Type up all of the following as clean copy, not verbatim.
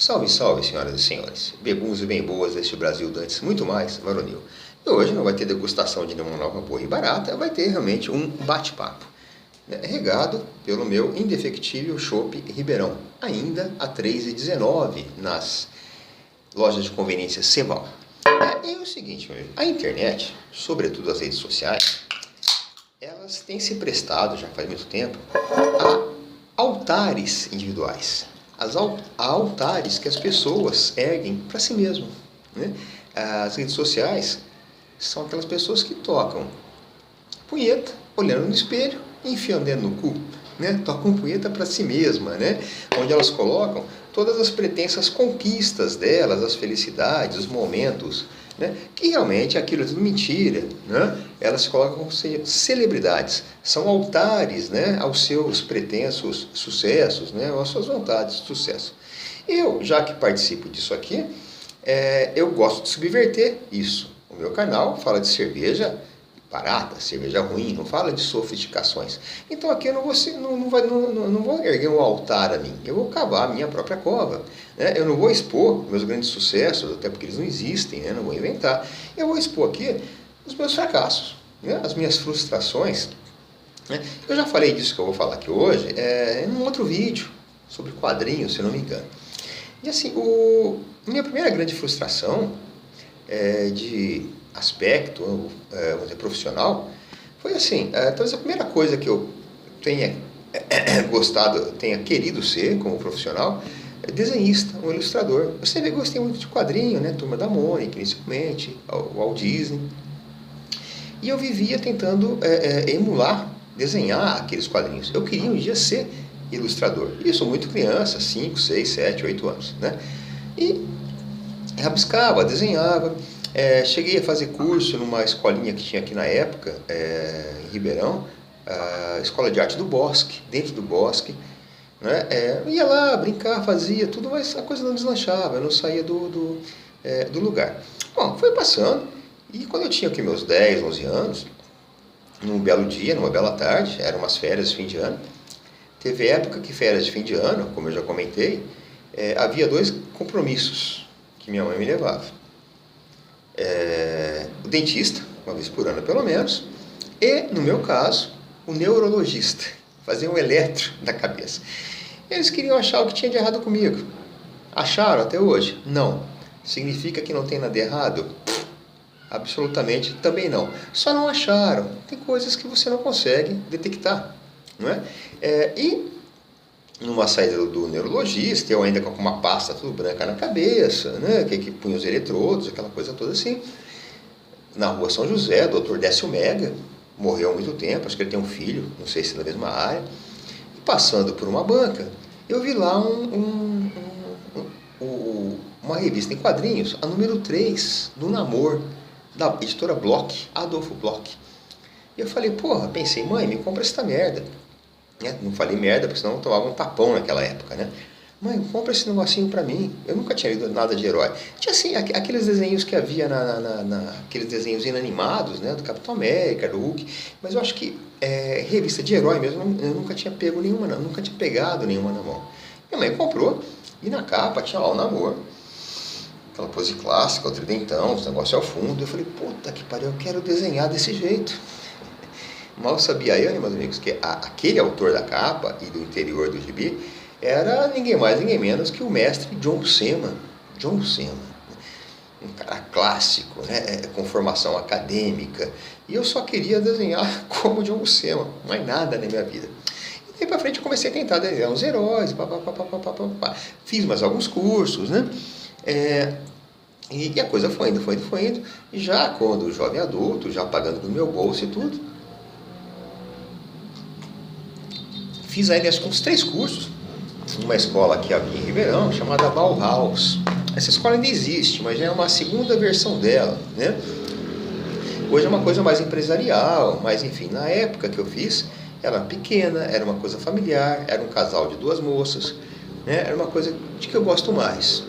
Salve, salve, senhoras e senhores, beguns e bem boas deste Brasil dantes, muito mais varonil. E hoje não vai ter degustação de nenhuma nova boa e barata, vai ter realmente um bate-papo, né, regado pelo meu indefectível chopp Ribeirão, ainda a R$ 3,19 nas lojas de conveniência Ceval. E é o seguinte, meu amigo, a internet, sobretudo as redes sociais, elas têm se prestado, já faz muito tempo, a altares individuais. A altares que as pessoas erguem para si mesmo, né? As redes sociais são aquelas pessoas que tocam punheta, olhando no espelho e enfiando dentro no cu, né? Tocam punheta para si mesma, né? Onde elas colocam todas as pretensas conquistas delas, as felicidades, os momentos, né? Que realmente aquilo é tudo mentira, né? Elas se colocam como celebridades, são altares, né, aos seus pretensos sucessos, né, às suas vontades de sucesso. Eu, já que participo disso aqui, eu gosto de subverter isso. O meu canal fala de cerveja barata, cerveja ruim, não fala de sofisticações. Então aqui eu não vou erguer um altar a mim, eu vou cavar a minha própria cova, né? Eu não vou expor meus grandes sucessos, até porque eles não existem, né? Não vou inventar. Eu vou expor aqui os meus fracassos, né? As minhas frustrações, né? Eu já falei disso que eu vou falar aqui hoje, em um outro vídeo, sobre quadrinhos, se eu não me engano. E assim, minha primeira grande frustração de aspecto, vamos dizer, profissional, foi assim, talvez a primeira coisa que eu tenha gostado, tenha querido ser como profissional, é desenhista, um ilustrador. Eu sempre gostei muito de quadrinho, né? Turma da Mônica, principalmente, o Walt Disney. E eu vivia tentando emular, desenhar aqueles quadrinhos. Eu queria um dia ser ilustrador. Isso muito criança, 5, 6, 7, 8 anos, né? E rabiscava, desenhava. Cheguei a fazer curso numa escolinha que tinha aqui na época, em Ribeirão, a Escola de Arte do Bosque, dentro do Bosque, né? Ia lá, brincar, fazia tudo, mas a coisa não deslanchava, eu não saía do lugar. Bom, foi passando, e quando eu tinha aqui meus 10, 11 anos, num belo dia, numa bela tarde, eram umas férias de fim de ano, teve época que férias de fim de ano, como eu já comentei, havia 2 compromissos que minha mãe me levava. O dentista, uma vez por ano pelo menos, e, no meu caso, o neurologista, fazer um eletro na cabeça. Eles queriam achar o que tinha de errado comigo. Acharam até hoje? Não. Significa que não tem nada de errado? Absolutamente também não. Só não acharam. Tem coisas que você não consegue detectar, não é? E numa saída do neurologista, eu ainda com uma pasta tudo branca na cabeça, né, que punha os eletrodos, aquela coisa toda assim. Na rua São José, o Dr. Décio Mega, morreu há muito tempo, acho que ele tem um filho, não sei se é da mesma área. E passando por uma banca, eu vi lá uma revista em quadrinhos, a número 3, do Namor, da editora Bloch, Adolfo Bloch. E eu falei, porra, pensei, mãe, me compra essa merda. Não falei merda, porque senão eu tomava um tapão naquela época, né? Mãe, compra esse negocinho pra mim. Eu nunca tinha lido nada de herói. Tinha assim, aqueles desenhos que havia aqueles desenhos inanimados, né? Do Capitão América, do Hulk. Mas eu acho que revista de herói mesmo, eu nunca tinha pego nenhuma, nunca tinha pegado nenhuma na mão. Minha mãe comprou, e na capa tinha lá o Namor. Aquela pose clássica, o tridentão, os negócios ao fundo. Eu falei, puta que pariu, eu quero desenhar desse jeito. Mal sabia eu, meus amigos, que aquele autor da capa e do interior do gibi era ninguém mais, ninguém menos que o mestre John Buscema. John Buscema, um cara clássico, né, com formação acadêmica. E eu só queria desenhar como John Buscema, mais nada na minha vida. E daí pra frente eu comecei a tentar desenhar uns heróis, fiz mais alguns cursos, né? E a coisa foi indo. E já quando jovem adulto, já pagando do meu bolso e tudo, fiz ainda uns 3 cursos numa escola aqui em Ribeirão, chamada Bauhaus. Essa escola ainda existe, mas já é uma segunda versão dela, né? Hoje é uma coisa mais empresarial, mas enfim, na época que eu fiz, era pequena, era uma coisa familiar, era um casal de 2 moças, né? Era uma coisa de que eu gosto mais.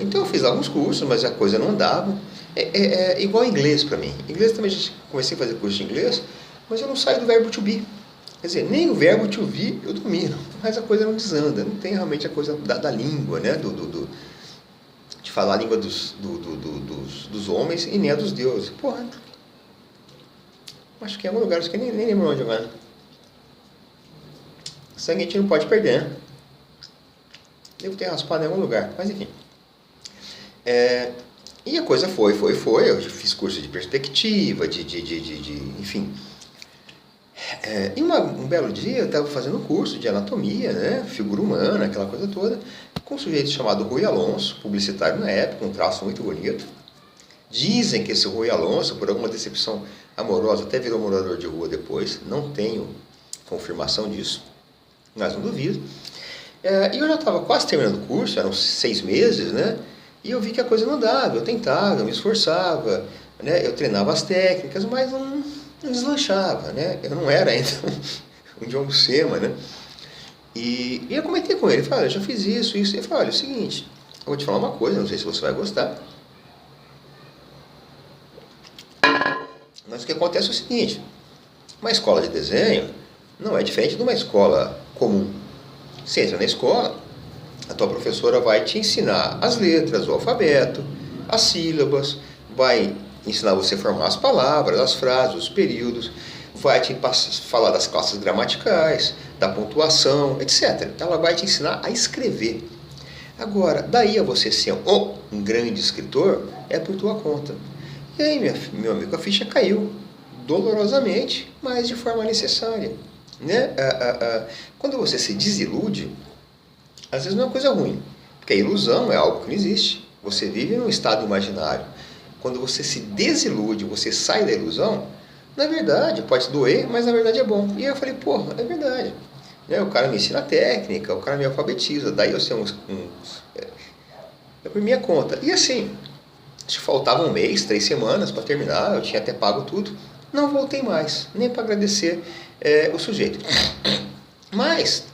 Então eu fiz alguns cursos, mas a coisa não andava. Igual inglês para mim. Inglês também, comecei a fazer curso de inglês, mas eu não saio do verbo to be. Quer dizer, nem o verbo te ouvir eu domino, mas a coisa não desanda, não tem realmente a coisa da língua, né? De falar a língua dos homens e nem a dos deuses. Porra, acho que em algum lugar, acho que nem lembro onde agora. Sangue a gente não pode perder, né? Devo ter raspado em algum lugar, mas enfim. E a coisa foi. Eu fiz curso de perspectiva, enfim. E um belo dia eu estava fazendo um curso de anatomia, né? Figura humana, aquela coisa toda, com um sujeito chamado Rui Alonso, publicitário na época, um traço muito bonito. Dizem que esse Rui Alonso, por alguma decepção amorosa, até virou morador de rua depois. Não tenho confirmação disso, mas não duvido. E eu já estava quase terminando o curso, eram 6 meses, né? E eu vi que a coisa não dava, eu tentava, eu me esforçava, né? Eu treinava as técnicas, mas não deslanchava, né? Eu não era ainda um John Buscema, né? E eu comentei com ele, falei, eu já fiz isso. Ele falou, olha, é o seguinte, eu vou te falar uma coisa, não sei se você vai gostar. Mas o que acontece é o seguinte, uma escola de desenho não é diferente de uma escola comum. Você entra na escola, a tua professora vai te ensinar as letras, o alfabeto, as sílabas, vai ensinar você a formar as palavras, as frases, os períodos, vai te falar das classes gramaticais, da pontuação, etc. Ela vai te ensinar a escrever. Agora, daí a você ser um grande escritor, é por tua conta. E aí, meu amigo, a ficha caiu, dolorosamente, mas de forma necessária. Né? Quando você se desilude, às vezes não é uma coisa ruim, porque a ilusão é algo que não existe. Você vive num estado imaginário. Quando você se desilude, você sai da ilusão, na verdade, pode doer, mas na verdade é bom. E aí eu falei, porra, é verdade. Né? O cara me ensina a técnica, o cara me alfabetiza, daí eu sei é por minha conta. E assim, acho que faltava 1 mês, 3 semanas para terminar, eu tinha até pago tudo. Não voltei mais, nem para agradecer o sujeito. Mas,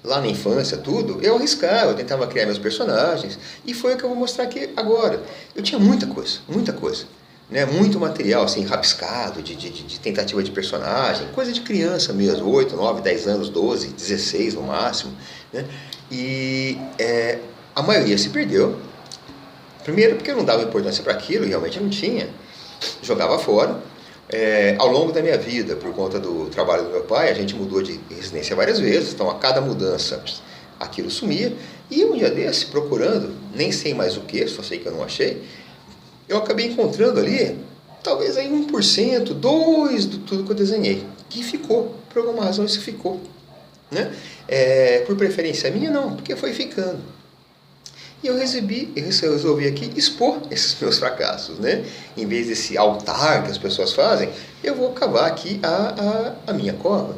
lá na infância, tudo, eu arriscava, eu tentava criar meus personagens, e foi o que eu vou mostrar aqui agora. Eu tinha muita coisa, né? Muito material, assim, rabiscado, de tentativa de personagem, coisa de criança mesmo, 8, 9, 10 anos, 12, 16 no máximo, né? E a maioria se perdeu. Primeiro porque eu não dava importância para aquilo, realmente não tinha, jogava fora. Ao longo da minha vida, por conta do trabalho do meu pai, a gente mudou de residência várias vezes, então a cada mudança aquilo sumia. E um dia desse, procurando, nem sei mais o que, só sei que eu não achei, eu acabei encontrando ali, talvez aí 1%, 2% de tudo que eu desenhei, que ficou, por alguma razão isso ficou. Né? Por preferência minha, não, porque foi ficando. E eu resolvi aqui expor esses meus fracassos, né? Em vez desse altar que as pessoas fazem, eu vou cavar aqui a minha cova.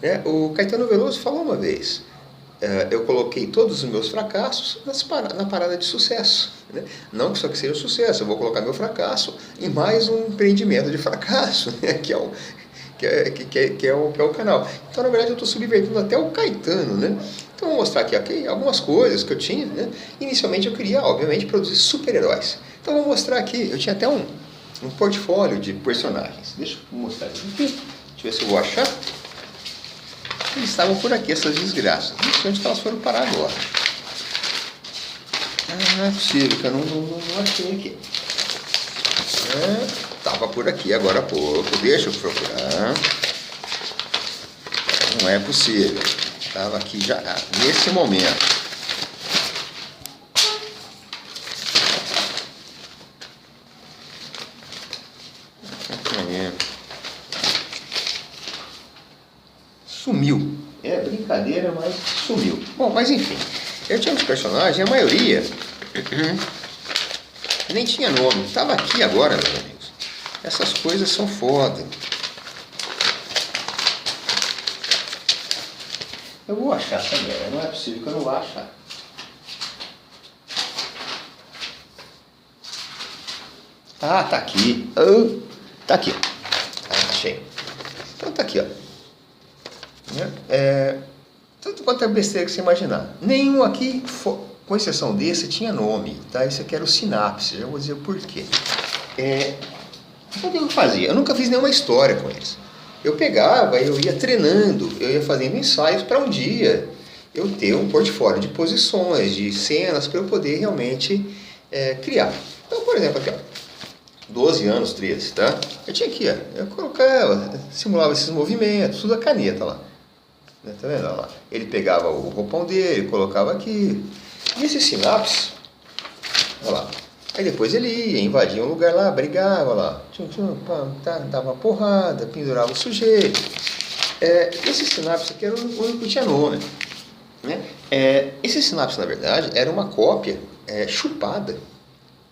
Né? O Caetano Veloso falou uma vez, eu coloquei todos os meus fracassos na parada de sucesso. Né? Não que só que seja sucesso, eu vou colocar meu fracasso em mais um empreendimento de fracasso, né? que é o canal. Então, na verdade, eu estou subvertendo até o Caetano, né? Então, vou mostrar aqui algumas coisas que eu tinha, né? Inicialmente, eu queria, obviamente, produzir super-heróis. Então, vou mostrar aqui, eu tinha até um portfólio de personagens. Deixa eu mostrar aqui. Deixa eu ver se eu vou achar. Eles estavam por aqui, essas desgraças. Não sei onde elas foram parar agora. Não é possível que eu não achei aqui. Estava por aqui agora há pouco. Deixa eu procurar. Não é possível. Estava aqui já nesse momento. Sumiu. É brincadeira, mas sumiu. Bom, mas enfim. Eu tinha uns personagens, a maioria nem tinha nome. Estava aqui agora, meus amigos. Essas coisas são foda. Eu vou achar essa merda, não é possível que eu não vá achar. Ah, tá aqui. Tá aqui. Achei. Então tá aqui, ó. Tanto quanto é besteira que você imaginar. Nenhum aqui, com exceção desse, tinha nome. Tá? Esse aqui era o Sinapse. Já vou dizer o porquê. O que eu fazia? Eu nunca fiz nenhuma história com eles. eu pegava e eu ia treinando, eu ia fazendo ensaios para um dia eu ter um portfólio de posições, de cenas para eu poder realmente criar. Então, por exemplo, aqui, ó, 12 anos, 13, tá? Eu tinha aqui, ó, eu colocava, simulava esses movimentos, tudo a caneta lá. Tá vendo? Olha lá. Ele pegava o roupão dele, colocava aqui. E esse sinapse, olha lá. Aí depois ele ia, invadia um lugar lá, brigava lá, dava uma porrada, pendurava o sujeito. Esse sinapse aqui era o único que tinha nome. Né? Esse sinapse, na verdade, era uma cópia chupada,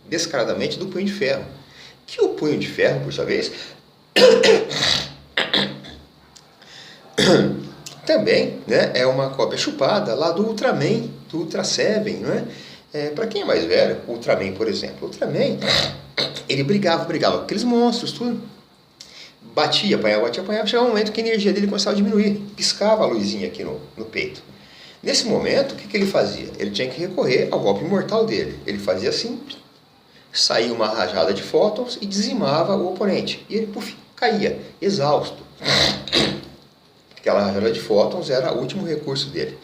descaradamente, do punho de ferro. Que o punho de ferro, por sua vez, também, né, é uma cópia chupada lá do Ultraman, do Ultra Seven, né? Para quem é mais velho, o Ultraman, por exemplo, o Ultraman, ele brigava com aqueles monstros, tudo. Batia, apanhava, chegava um momento que a energia dele começava a diminuir, piscava a luzinha aqui no peito. Nesse momento, o que ele fazia? Ele tinha que recorrer ao golpe mortal dele. Ele fazia assim, saía uma rajada de fótons e dizimava o oponente. E ele, puf, caía, exausto. Aquela rajada de fótons era o último recurso dele.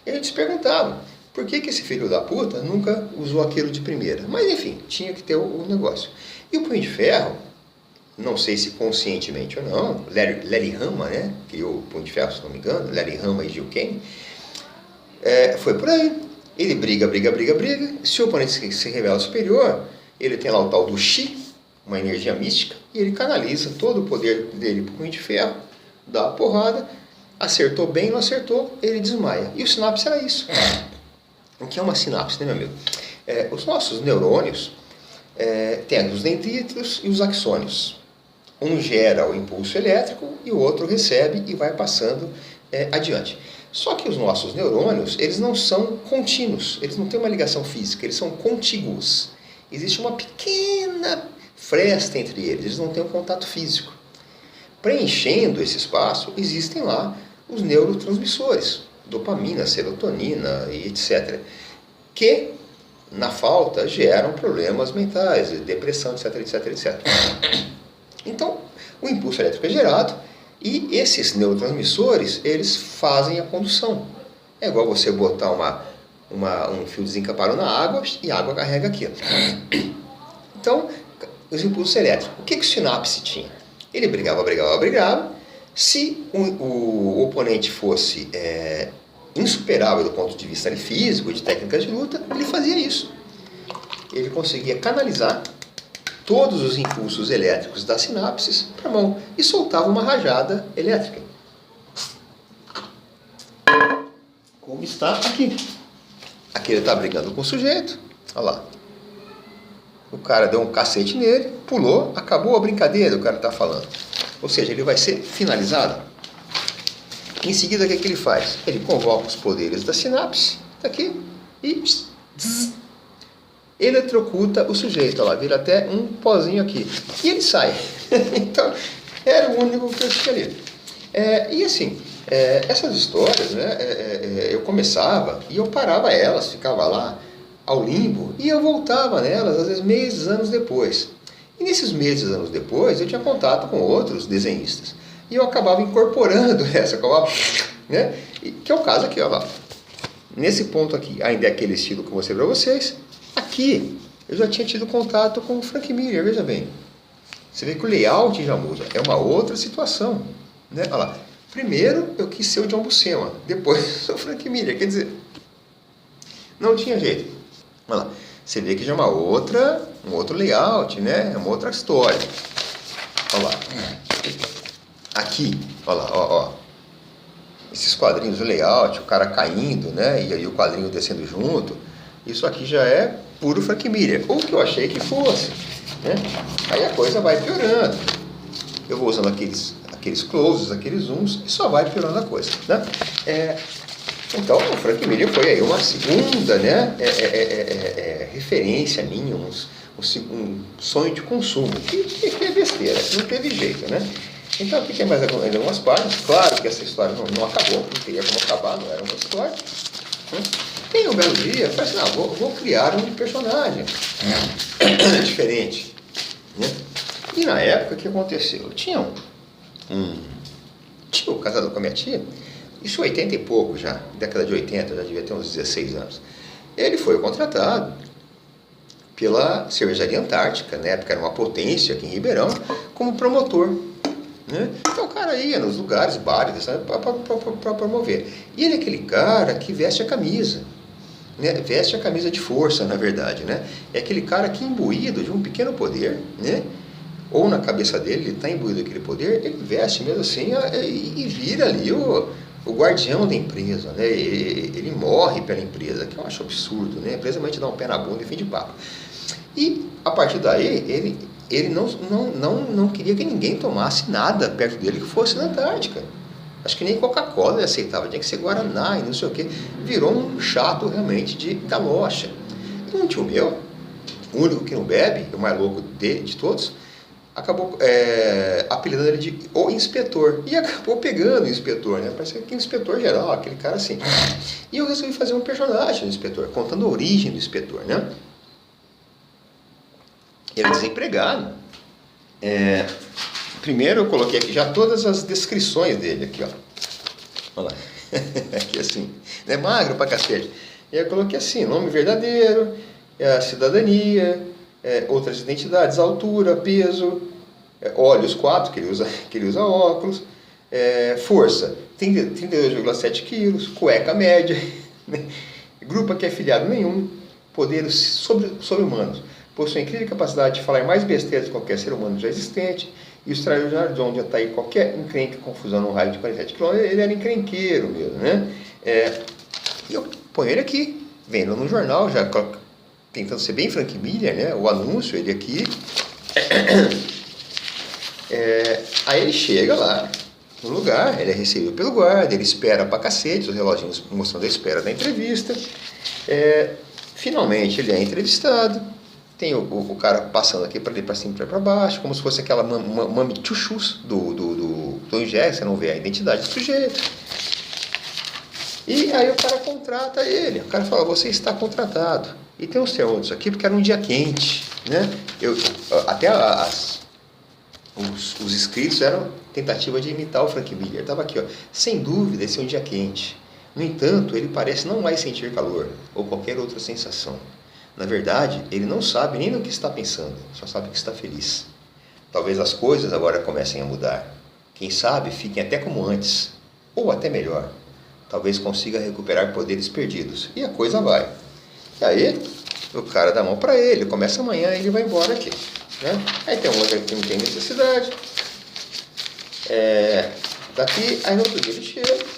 E a gente se perguntava, por que esse filho da puta nunca usou aquilo de primeira? Mas enfim, tinha que ter o negócio. E o punho de ferro, não sei se conscientemente ou não, Larry Hama, né, criou o punho de ferro, se não me engano, Larry Hama e Gil Kane, foi por aí. Ele briga. Se o oponente se revela superior, ele tem lá o tal do Chi, uma energia mística, e ele canaliza todo o poder dele para o punho de ferro, dá a porrada, acertou bem, não acertou, ele desmaia. E o sinapse era isso. O que é uma sinapse, né, meu amigo? Os nossos neurônios têm os dendríticos e os axônios. Um gera o impulso elétrico e o outro recebe e vai passando adiante. Só que os nossos neurônios, eles não são contínuos, eles não têm uma ligação física, eles são contíguos. Existe uma pequena fresta entre eles não têm um contato físico. Preenchendo esse espaço, existem lá os neurotransmissores, dopamina, serotonina e etc., que, na falta, geram problemas mentais, depressão, etc. Então, o impulso elétrico é gerado e esses neurotransmissores, eles fazem a condução. É igual você botar um fio desencapado na água e a água carrega aquilo. Então, os impulsos elétricos. O que o sinapse tinha? Ele brigava. Se o oponente fosse insuperável do ponto de vista físico, de técnicas de luta, ele fazia isso. Ele conseguia canalizar todos os impulsos elétricos das sinapses para a mão e soltava uma rajada elétrica. Como está aqui. Aqui ele está brigando com o sujeito. Olha lá. O cara deu um cacete nele, pulou, acabou a brincadeira, o cara está falando. Ou seja, ele vai ser finalizado. Em seguida, o que ele faz? Ele convoca os poderes da sinapse, tá aqui, e eletrocuta o sujeito. Olha lá, vira até um pozinho aqui. E ele sai. Então, era o único que eu escolhi. E assim, essas histórias, né, eu começava e eu parava elas, ficava lá ao limbo, e eu voltava nelas, às vezes meses, anos depois. E nesses meses, anos depois, eu tinha contato com outros desenhistas. E eu acabava incorporando essa, né? Que é o caso aqui, ó lá. Nesse ponto aqui, ainda é aquele estilo que eu mostrei para vocês. Aqui, eu já tinha tido contato com o Frank Miller, veja bem. Você vê que o layout já muda, é uma outra situação, né? Olha lá. Primeiro, eu quis ser o John Buscema, depois o Frank Miller, quer dizer, não tinha jeito. Olha lá, você vê que já é um outro layout, né? É uma outra história. Olha lá. Aqui, olha lá, ó. Esses quadrinhos do layout, o cara caindo, né? E aí o quadrinho descendo junto. Isso aqui já é puro Frank Miller. Ou que eu achei que fosse, né? Aí a coisa vai piorando. Eu vou usando aqueles closes, aqueles zooms, e só vai piorando a coisa, né? Então, o Frank Miller foi aí uma segunda, né, referência minha, um sonho de consumo, que é besteira, não teve jeito, né? Então, aqui tem mais algumas páginas. Claro que essa história não acabou, não teria como acabar, não era uma história. Né? Tem um belo dia, eu falei assim, vou criar um personagem diferente. Né? E na época, o que aconteceu? Eu tinha tio casado com a minha tia, isso 80 e pouco já, década de 80, já devia ter uns 16 anos. Ele foi contratado pela Cervejaria Antártica, na época era uma potência aqui em Ribeirão, como promotor. Né? Então o cara ia nos lugares, bares, para promover. E ele é aquele cara que veste a camisa. Né? Veste a camisa de força, na verdade. Né? É aquele cara que, imbuído de um pequeno poder, né? Ou na cabeça dele, ele está imbuído daquele poder, ele veste mesmo assim e vira ali o guardião da empresa. Né? Ele morre pela empresa, que eu acho absurdo. Né? A empresa vai te dar um pé na bunda e fim de papo. E a partir daí, ele não queria que ninguém tomasse nada perto dele que fosse na Antártica. Acho que nem Coca-Cola ele aceitava, tinha que ser Guaraná e não sei o que. Virou um chato realmente de galocha. E um tio meu, o único que não bebe, o mais louco de todos, acabou apelidando ele de o inspetor. E acabou pegando o inspetor, né? Parece que é o inspetor geral, aquele cara assim. E eu resolvi fazer um personagem do inspetor, contando a origem do inspetor, né? Ele é desempregado. Primeiro eu coloquei aqui já todas as descrições dele aqui, ó. Olha lá. Aqui assim. É magro pra cacete. E eu coloquei assim, nome verdadeiro, a cidadania, outras identidades, altura, peso, olhos 4, que ele usa óculos, força, 32,7 quilos, cueca média, né? Grupo que é filiado nenhum, poderes sobre-humanos. Possui incrível capacidade de falar mais besteira de qualquer ser humano já existente, e o extraordinário de onde está aí qualquer encrenca, confusão no raio de 47 km, ele era encrenqueiro mesmo, né? E eu ponho ele aqui, vendo no jornal, já tentando ser bem Frank Miller, né? O anúncio, ele aqui. Aí ele chega lá no lugar, ele é recebido pelo guarda, ele espera pra cacete, os reloginhos mostrando a espera da entrevista. Finalmente ele é entrevistado. Tem o cara passando aqui para ali, para cima e para baixo, como se fosse aquela mami chuchus do Tom Jerry, você não vê a identidade do sujeito. E aí o cara contrata ele, o cara fala, você está contratado. E tem uns termos aqui, porque era um dia quente, né? Até os escritos eram tentativa de imitar o Frank Miller. Estava aqui, ó, sem dúvida, esse é um dia quente. No entanto, ele parece não mais sentir calor, ou qualquer outra sensação. Na verdade, ele não sabe nem no que está pensando, só sabe que está feliz. Talvez as coisas agora comecem a mudar. Quem sabe fiquem até como antes, ou até melhor. Talvez consiga recuperar poderes perdidos. E a coisa vai. E aí, o cara dá a mão para ele, começa amanhã e ele vai embora aqui. Né? Aí tem um outro que não tem necessidade. Daqui, aí no outro dia ele chega.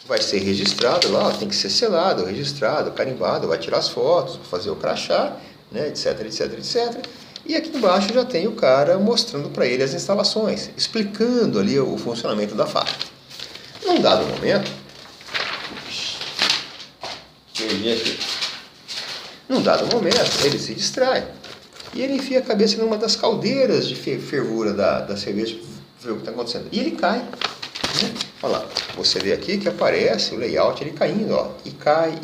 Vai ser registrado lá, tem que ser selado, registrado, carimbado, vai tirar as fotos, fazer o crachá, né, etc, etc, etc. E aqui embaixo já tem o cara mostrando para ele as instalações, explicando ali o funcionamento da fábrica. Num dado momento, ele se distrai e ele enfia a cabeça numa das caldeiras de fervura da cerveja, ver o que está acontecendo. E ele cai. Né? Olha lá, você vê aqui que aparece o layout ele caindo, ó, e cai,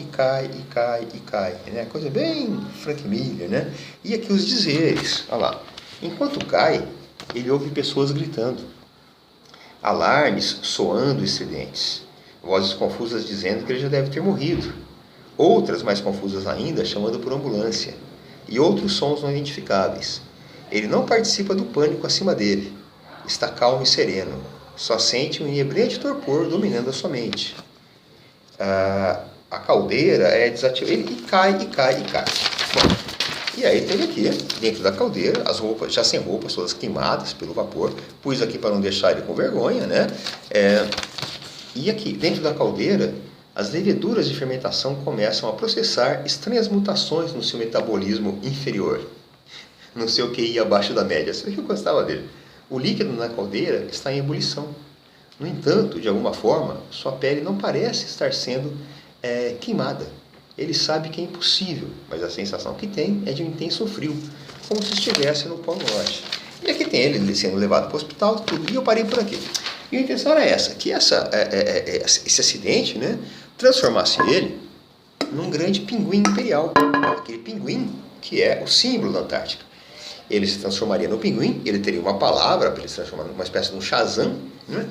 né? Coisa bem Frank Miller, né? E aqui os dizeres, olha lá, enquanto cai, ele ouve pessoas gritando, alarmes soando estridentes, vozes confusas dizendo que ele já deve ter morrido, outras mais confusas ainda chamando por ambulância, e outros sons não identificáveis. Ele não participa do pânico acima dele, está calmo e sereno. Só sente um inebriante torpor dominando a sua mente. A caldeira é desativada. Ele cai. Bom, e aí teve aqui, dentro da caldeira, as roupas, já sem roupas, todas queimadas pelo vapor. Pus aqui para não deixar ele com vergonha, né? E aqui, dentro da caldeira, as leveduras de fermentação começam a processar estranhas mutações no seu metabolismo inferior. No seu QI abaixo da média. Isso que eu gostava dele. O líquido na caldeira está em ebulição. No entanto, de alguma forma, sua pele não parece estar sendo queimada. Ele sabe que é impossível, mas a sensação que tem é de um intenso frio, como se estivesse no Polo Norte. E aqui tem ele sendo levado para o hospital, tudo, e eu parei por aqui. E a intenção era essa, que esse acidente, né, transformasse ele num grande pinguim imperial. Aquele pinguim que é o símbolo da Antártica. Ele se transformaria no pinguim, ele teria uma palavra para ele se transformar numa espécie de um Shazam, né?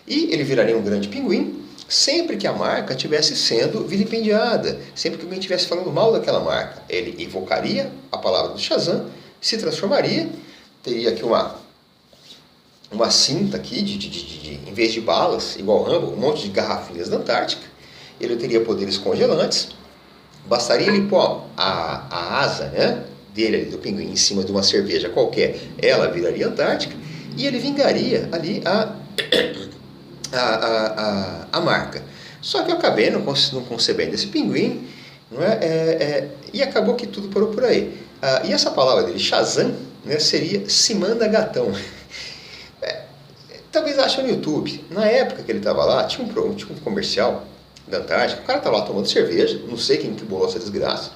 E ele viraria um grande pinguim sempre que a marca estivesse sendo vilipendiada, sempre que alguém estivesse falando mal daquela marca. Ele invocaria a palavra do Shazam, se transformaria, teria aqui uma cinta aqui, em vez de balas, igual Rambo, um monte de garrafinhas da Antártica. Ele teria poderes congelantes. Bastaria ele pôr a asa, né, dele, ali, do pinguim, em cima de uma cerveja qualquer, ela viraria Antártica, e ele vingaria ali a marca. Só que eu acabei não concebendo esse pinguim, não é? E acabou que tudo parou por aí. E essa palavra dele, Shazam, né, seria Simanda Gatão. Talvez ache no YouTube. Na época que ele estava lá, tinha um comercial da Antártica, o cara estava lá tomando cerveja, não sei quem que bolou essa desgraça,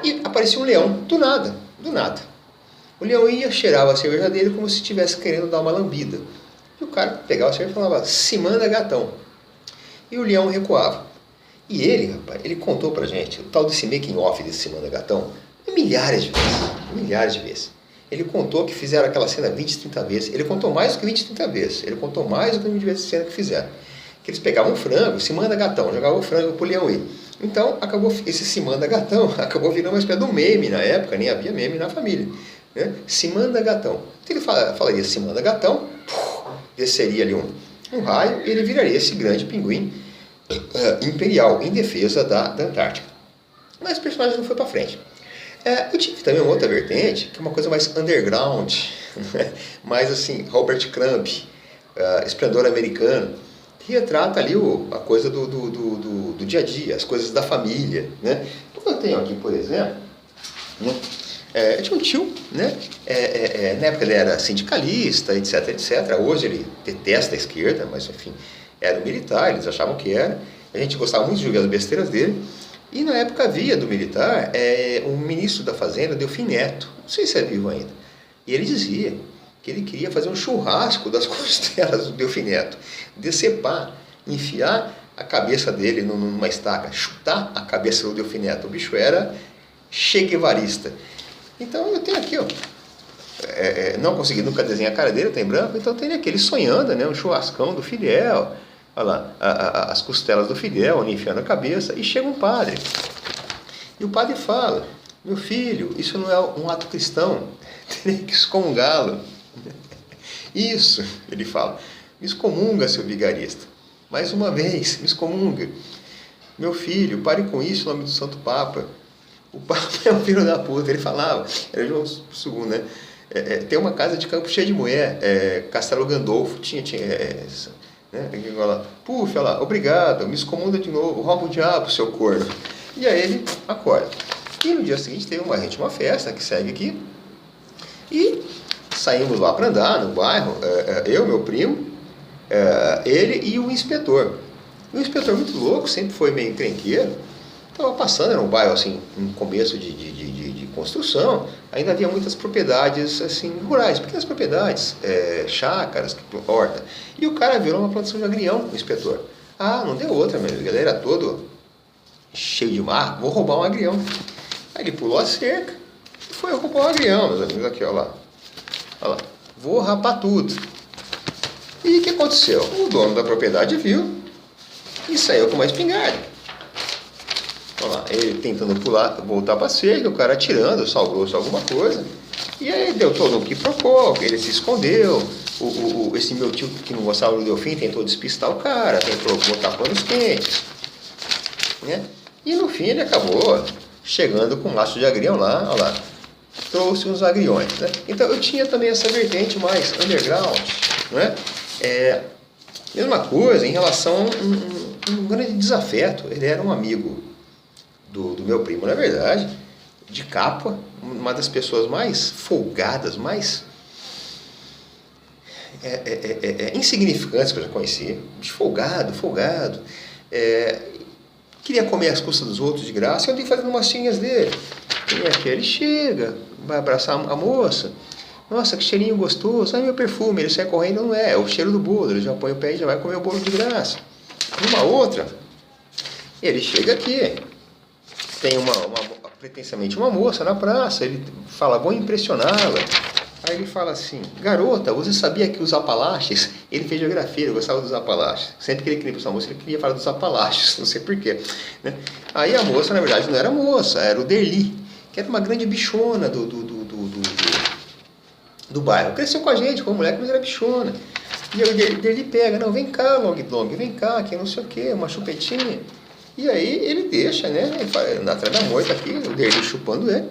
e aparecia um leão, do nada. O leão ia, cheirava a cerveja dele como se estivesse querendo dar uma lambida. E o cara pegava a cerveja e falava, se manda gatão. E o leão recuava. E ele, rapaz, ele contou pra gente, o tal desse making off desse se manda gatão, milhares de vezes. Ele contou que fizeram aquela cena 20, 30 vezes. Ele contou mais do que 20, 30 vezes. Ele contou mais do que 20 vezes a cena que fizeram. Que eles pegavam um frango, se manda gatão, jogavam o frango pro leão ir. Então, esse se manda gatão acabou virando uma espécie de um meme na época, nem havia meme na família. Né? Se manda gatão. Então ele falaria se manda gatão, desceria ali um raio e ele viraria esse grande pinguim imperial em defesa da Antártica. Mas o personagem não foi para frente. Eu tive também uma outra vertente, que é uma coisa mais underground, né? Mais assim, Robert Crumb, Esplendor Americano, que retrata ali a coisa do dia a dia, as coisas da família, né? Então eu tenho aqui, por exemplo, né? Eu tinha um tio, né? Na época ele era sindicalista, etc. Hoje ele detesta a esquerda, mas enfim, era um militar, eles achavam que era. A gente gostava muito de ouvir as besteiras dele. E na época havia do militar um ministro da Fazenda, Delfim Neto, não sei se é vivo ainda. E ele dizia que ele queria fazer um churrasco das costelas do Delfim Neto, decepar, enfiar a cabeça dele numa estaca, chutar a cabeça do Delfim Neto. O bicho era cheguevarista. Então eu tenho aqui, ó, não consegui nunca desenhar a cara dele, tá em branco, então tem aqui ele sonhando, né, um churrascão do Fidel, olha lá, as costelas do Fidel, enfiando a cabeça, e chega um padre. E o padre fala, meu filho, isso não é um ato cristão, teria que excomungá-lo. Isso, ele fala, me excomunga, seu vigarista, mais uma vez, me excomunga. Meu filho, pare com isso em nome do Santo Papa. O Papa é um filho da puta, ele falava, era João II, né? Tem uma casa de campo cheia de mulher, Castelo Gandolfo, tinha né? Puf, olha lá, obrigado, me excomunda de novo, rouba o diabo, seu corno. E aí ele acorda. E no dia seguinte teve uma festa que segue aqui, e saímos lá para andar no bairro, eu, meu primo, ele e o inspetor. E o inspetor muito louco, sempre foi meio encrenqueiro, estava passando, era um bairro assim, um começo de construção, ainda havia muitas propriedades assim, rurais, pequenas propriedades, chácaras, horta. E o cara virou uma plantação de agrião, o inspetor. Não deu outra, meu, a galera todo cheio de mar, vou roubar um agrião. Aí ele pulou a cerca e foi roubar um agrião, meus amigos, aqui, ó lá. Olha lá, vou rapar tudo. E o que aconteceu? O dono da propriedade viu e saiu com uma espingarda. Olha lá, ele tentando voltar para a cerca, o cara atirando, salvou-se alguma coisa. E aí deu todo um quiprocó, ele se escondeu. Esse meu tio que não gostava do Delfim tentou despistar o cara, tentou botar panos quentes. Né? E no fim ele acabou chegando com um laço de agrião lá, olha lá. Trouxe uns agriões. Né? Então eu tinha também essa vertente mais underground. Né? Mesma coisa em relação a um grande desafeto. Ele era um amigo do meu primo, na verdade, de capa, uma das pessoas mais folgadas, mais insignificantes que eu já conheci. Folgado. Queria comer as custas dos outros de graça, e eu tenho fazendo umas tinhas dele. E aqui ele chega, vai abraçar a moça. Nossa, que cheirinho gostoso. Meu perfume. Ele sai correndo, não é o cheiro do bolo. Ele já põe o pé e já vai comer o bolo de graça. Numa outra, ele chega aqui, tem pretensamente uma moça na praça, ele fala, vou impressioná-la. Aí ele fala assim, garota, você sabia que os Apalaches, ele fez geografia, ele gostava dos Apalaches. Sempre que ele queria ir para essa moça, ele queria falar dos Apalaches, não sei porquê. Né? Aí a moça, na verdade, não era moça, era o Derli, que era uma grande bichona do bairro. Cresceu com a gente, como moleque, mas era bichona. E aí o Derli pega, não, vem cá, Long Long, vem cá, que não sei o quê, uma chupetinha. E aí ele deixa, né, ele fala, atrás da moita aqui, o Derli chupando ele.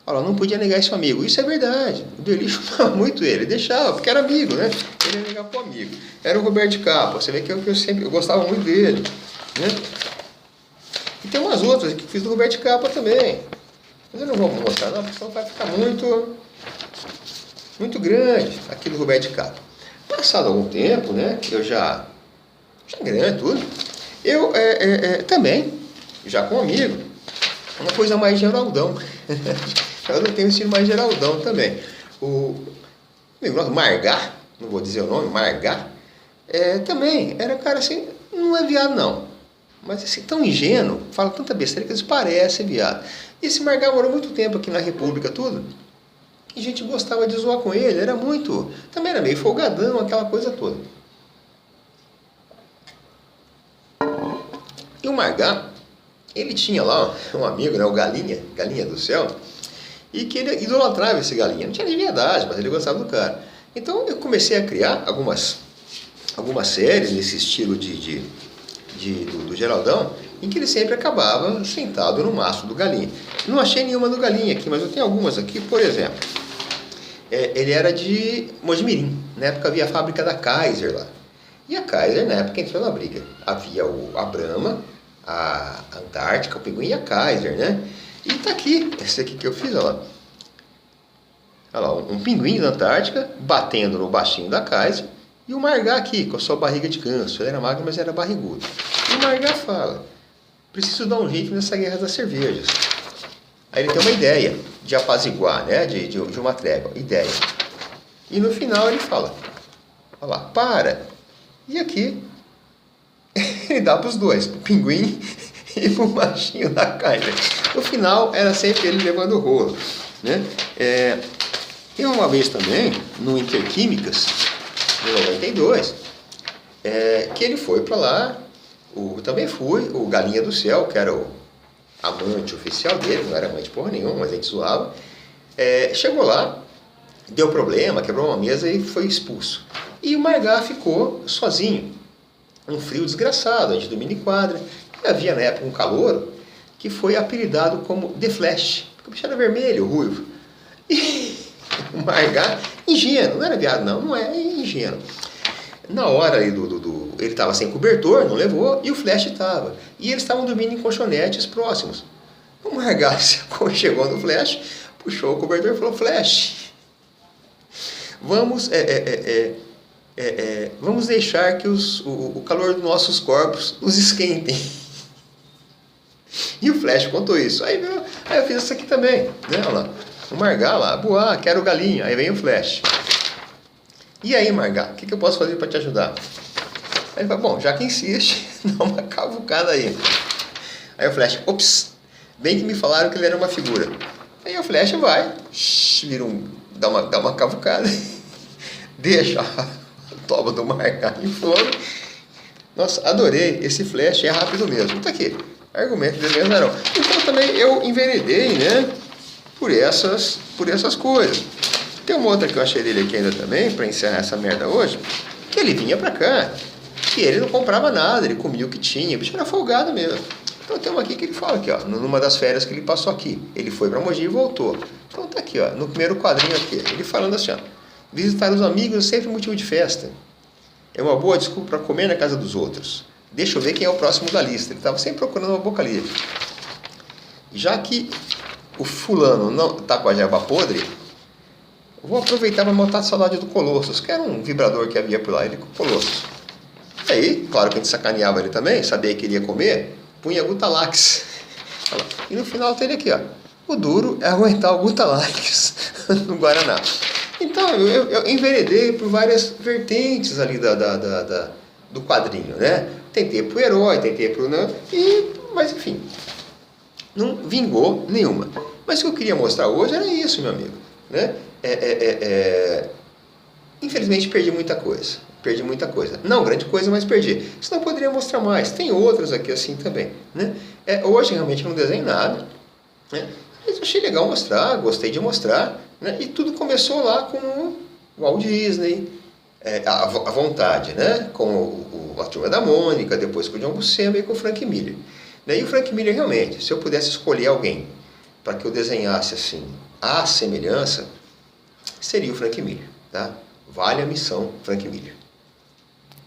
Olha, não podia negar isso amigo. Isso é verdade. O Derli chupava muito ele, deixava, porque era amigo, né? Ele ia negar pro amigo. Era o Roberto de Capa, você vê que eu gostava muito dele, né? E tem umas outras que fiz do Roberto de Capa também. Mas eu não vou mostrar, não, porque senão vai ficar muito grande aqui do Roberto de Capa. Passado algum tempo, né? Eu já grande tudo. Eu também, já com um amigo, uma coisa mais Geraldão. Eu não tenho estilo mais Geraldão também. O amigo Margá, não vou dizer o nome, Margá, também era cara assim, não é viado não, mas assim, tão ingênuo, fala tanta besteira que eles parecem viado. E esse Margá morou muito tempo aqui na República, tudo, e a gente gostava de zoar com ele, era muito, também era meio folgadão, aquela coisa toda. E o Margá, ele tinha lá um amigo, né, o Galinha do Céu, e que ele idolatrava esse Galinha. Não tinha nem verdade, mas ele gostava do cara. Então eu comecei a criar algumas séries nesse estilo do Geraldão, em que ele sempre acabava sentado no mastro do Galinha. Não achei nenhuma do Galinha aqui, mas eu tenho algumas aqui. Por exemplo, ele era de Mojimirim. Na época havia a fábrica da Kaiser lá. E a Kaiser, na época, entrou na briga. Havia a Brahma, a Antártica, o Pinguim e a Kaiser, né? E tá aqui, esse aqui que eu fiz, olha lá. Olha lá, um pinguim da Antártica batendo no baixinho da Kaiser. E o Margá aqui, com a sua barriga de ganso. Ele era magro, mas era barrigudo. E o Margá fala, preciso dar um jeito nessa guerra das cervejas. Aí ele tem uma ideia de apaziguar, né? De uma trégua, ideia. E no final ele fala, olha lá, para. E aqui, ele dá para os dois, pro pinguim e pro baixinho da Kaiser. No final, era sempre ele levando o rolo, né? Tem uma vez também, no Interquímicas, em 92, que ele foi para lá, também fui, o Galinha do Céu, que era o amante oficial dele, não era amante porra nenhuma, mas a gente zoava, chegou lá, deu problema, quebrou uma mesa e foi expulso. E o Margá ficou sozinho, um frio desgraçado, a gente dormindo em quadra, e havia na época um calouro, que foi apelidado como The Flash, porque o bicho era vermelho, ruivo. E o Margá, ingênuo, não era viado não é ingênuo. Na hora ali ele estava sem cobertor, não levou, e o Flash estava. E eles estavam dormindo em colchonetes próximos. O Margá chegou no Flash, puxou o cobertor e falou, Flash, vamos deixar que o calor dos nossos corpos nos esquentem. E o Flash contou isso. Aí eu fiz isso aqui também, né? Olha lá. O Margá lá, boa, quero o Galinha. Aí vem o Flash. E aí, Margá, o que eu posso fazer para te ajudar? Aí ele fala, bom, já que insiste, dá uma cavucada aí. Aí o Flash, ops, bem que me falaram que ele era uma figura. Aí o Flash vai, dá uma cavucada, deixa a toba do Margá em fogo. Nossa, adorei, esse Flash é rápido mesmo. Tá aqui, argumento de mesmo. Então também eu enveredei, né, por essas coisas. Tem uma outra que eu achei dele aqui ainda também, para encerrar essa merda hoje, que ele vinha pra cá, e ele não comprava nada, ele comia o que tinha, o bicho era folgado mesmo. Então tem uma aqui que ele fala aqui, ó, numa das férias que ele passou aqui, ele foi pra Mogi e voltou. Então tá aqui, ó, no primeiro quadrinho aqui, ele falando assim, ó, visitar os amigos é sempre motivo de festa. É uma boa desculpa para comer na casa dos outros. Deixa eu ver quem é o próximo da lista. Ele estava sempre procurando uma boca livre. Já que o fulano não está com a jeba podre, vou aproveitar para matar a saudade do Colossus, que era um vibrador que havia por lá, ele com o Colossus. Aí, claro que a gente sacaneava ele também, sabia que ele ia comer, punha Gutalax. E no final tem ele aqui, ó. O duro é aguentar o Gutalax no Guaraná. Então, eu enveredei por várias vertentes ali do quadrinho, né? Tentei pro herói, tentei pro... mas enfim, não vingou nenhuma. Mas o que eu queria mostrar hoje era isso, meu amigo. né? Infelizmente perdi muita coisa. Perdi muita coisa. Não grande coisa, mas perdi. Senão eu poderia mostrar mais. Tem outras aqui assim também, né? Hoje realmente não desenho nada, né? Mas eu achei legal mostrar, gostei de mostrar, né? E tudo começou lá com o Walt Disney, a vontade, né? Com a Turma da Mônica, depois com o John Buscema e com o Frank Miller. E o Frank Miller realmente, se eu pudesse escolher alguém para que eu desenhasse assim, a semelhança, seria o Frank Miller, tá? Vale a missão, Frank Miller.